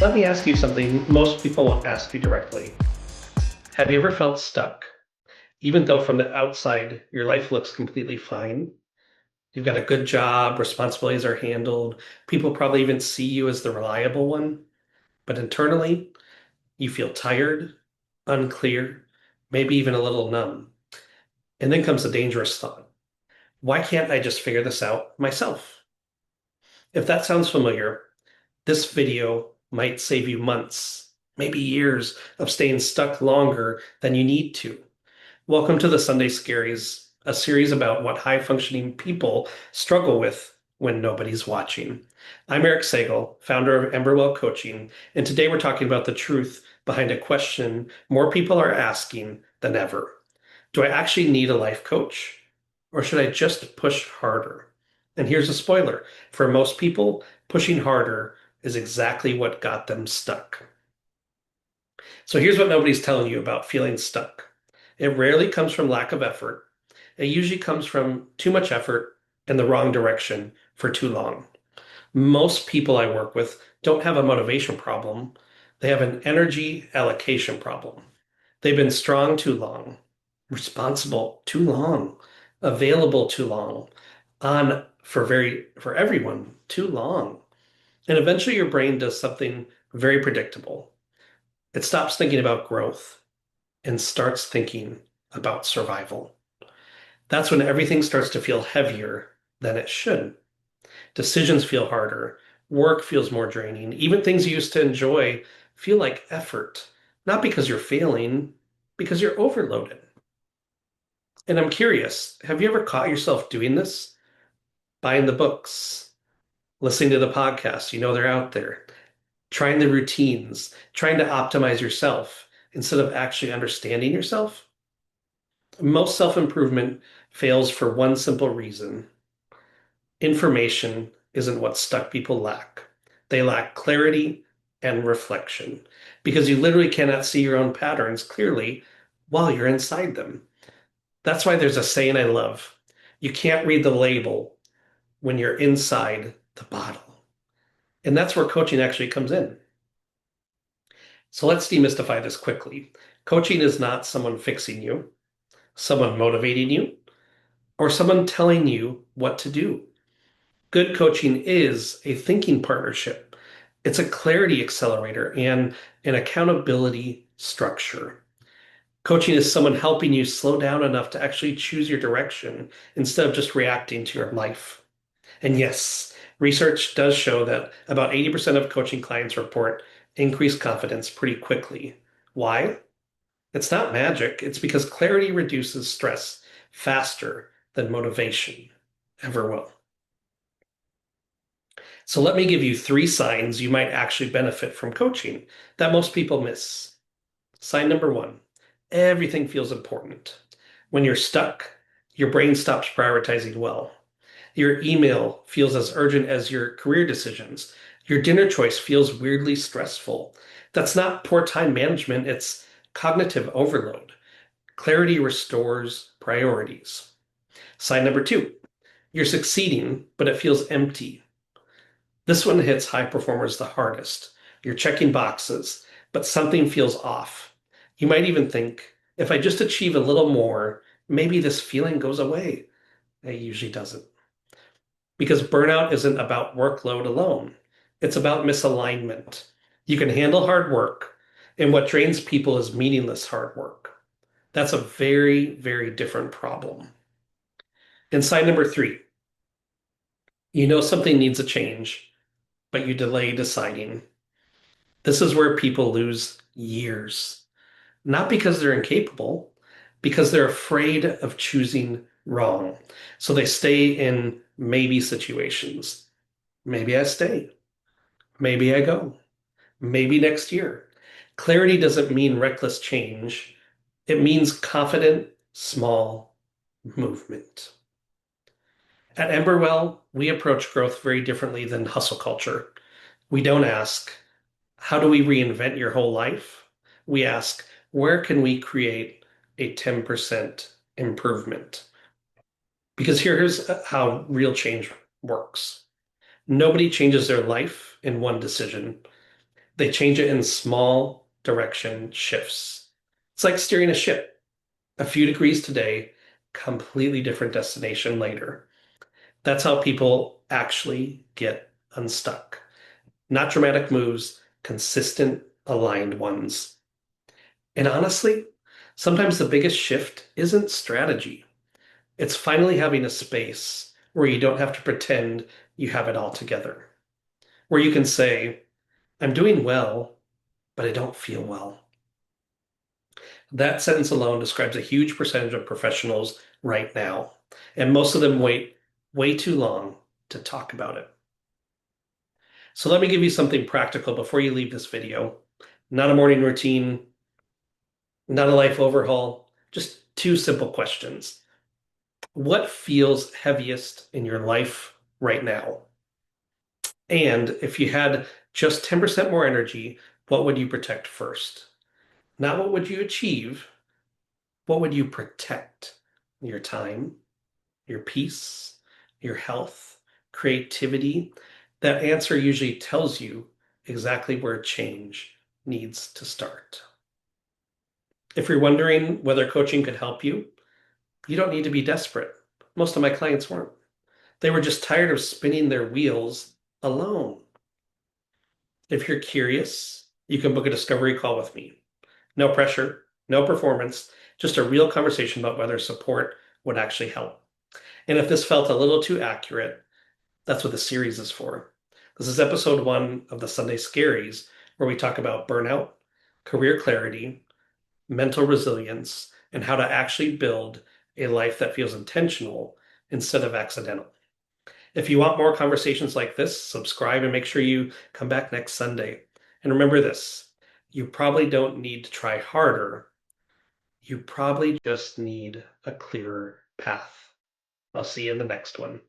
Let me ask you something most people won't ask you directly. Have you ever felt stuck? Even though from the outside your life looks completely fine, you've got a good job, responsibilities are handled, people probably even see you as the reliable one, but internally you feel tired, unclear, maybe even a little numb. And then comes the dangerous thought. Why can't I just figure this out myself? If that sounds familiar, this video might save you months, maybe years of staying stuck longer than you need to. Welcome to the Sunday Scaries, a series about what high functioning people struggle with when nobody's watching. I'm Eric Sagal, founder of Emberwell Coaching, and today we're talking about the truth behind a question more people are asking than ever. Do I actually need a life coach, or should I just push harder? And here's a spoiler. For most people, pushing harder is exactly what got them stuck. So here's what nobody's telling you about feeling stuck. It rarely comes from lack of effort. It usually comes from too much effort in the wrong direction for too long. Most people I work with don't have a motivation problem. They have an energy allocation problem. They've been strong too long, responsible too long, available too long, on for everyone too long. And eventually your brain does something very predictable. It stops thinking about growth and starts thinking about survival. That's when everything starts to feel heavier than it should. Decisions feel harder, work feels more draining, even things you used to enjoy feel like effort, not because you're failing, because you're overloaded. And I'm curious, have you ever caught yourself doing this? Buying the books, listening to the podcasts, you know they're out there, trying the routines, trying to optimize yourself instead of actually understanding yourself? Most self-improvement fails for one simple reason. Information isn't what stuck people lack. They lack clarity and reflection because you literally cannot see your own patterns clearly while you're inside them. That's why there's a saying I love. You can't read the label when you're inside the bottle. And that's where coaching actually comes in. So let's demystify this quickly. Coaching is not someone fixing you, someone motivating you, or someone telling you what to do. Good coaching is a thinking partnership. It's a clarity accelerator and an accountability structure. Coaching is someone helping you slow down enough to actually choose your direction instead of just reacting to your life. And yes, research does show that about 80% of coaching clients report increased confidence pretty quickly. Why? It's not magic. It's because clarity reduces stress faster than motivation ever will. So let me give you 3 signs you might actually benefit from coaching that most people miss. Sign number 1, everything feels important. When you're stuck, your brain stops prioritizing well. Your email feels as urgent as your career decisions. Your dinner choice feels weirdly stressful. That's not poor time management, it's cognitive overload. Clarity restores priorities. Sign number 2, you're succeeding, but it feels empty. This one hits high performers the hardest. You're checking boxes, but something feels off. You might even think, if I just achieve a little more, maybe this feeling goes away. It usually doesn't. Because burnout isn't about workload alone, it's about misalignment. You can handle hard work, and what drains people is meaningless hard work. That's a very, very different problem. And sign number 3, you know something needs a change, but you delay deciding. This is where people lose years, not because they're incapable, because they're afraid of choosing wrong. So they stay in maybe situations. Maybe I stay. Maybe I go. Maybe next year. Clarity doesn't mean reckless change. It means confident, small movement. At Emberwell, we approach growth very differently than hustle culture. We don't ask, how do we reinvent your whole life? We ask, where can we create a 10% improvement? Because here's how real change works. Nobody changes their life in one decision. They change it in small direction shifts. It's like steering a ship. A few degrees today, completely different destination later. That's how people actually get unstuck. Not dramatic moves, consistent, aligned ones. And honestly, sometimes the biggest shift isn't strategy. It's finally having a space where you don't have to pretend you have it all together, where you can say, I'm doing well, but I don't feel well. That sentence alone describes a huge percentage of professionals right now, and most of them wait way too long to talk about it. So let me give you something practical before you leave this video. Not a morning routine, not a life overhaul, just two simple questions. What feels heaviest in your life right now? And if you had just 10% more energy, what would you protect first? Not what would you achieve, what would you protect? Your time, your peace, your health, creativity. That answer usually tells you exactly where change needs to start. If you're wondering whether coaching could help you, you don't need to be desperate. Most of my clients weren't. They were just tired of spinning their wheels alone. If you're curious, you can book a discovery call with me. No pressure, no performance, just a real conversation about whether support would actually help. And if this felt a little too accurate, that's what the series is for. This is episode 1 of the Sunday Scaries, where we talk about burnout, career clarity, mental resilience, and how to actually build a life that feels intentional instead of accidental. If you want more conversations like this, subscribe and make sure you come back next Sunday. And remember this, you probably don't need to try harder. You probably just need a clearer path. I'll see you in the next one.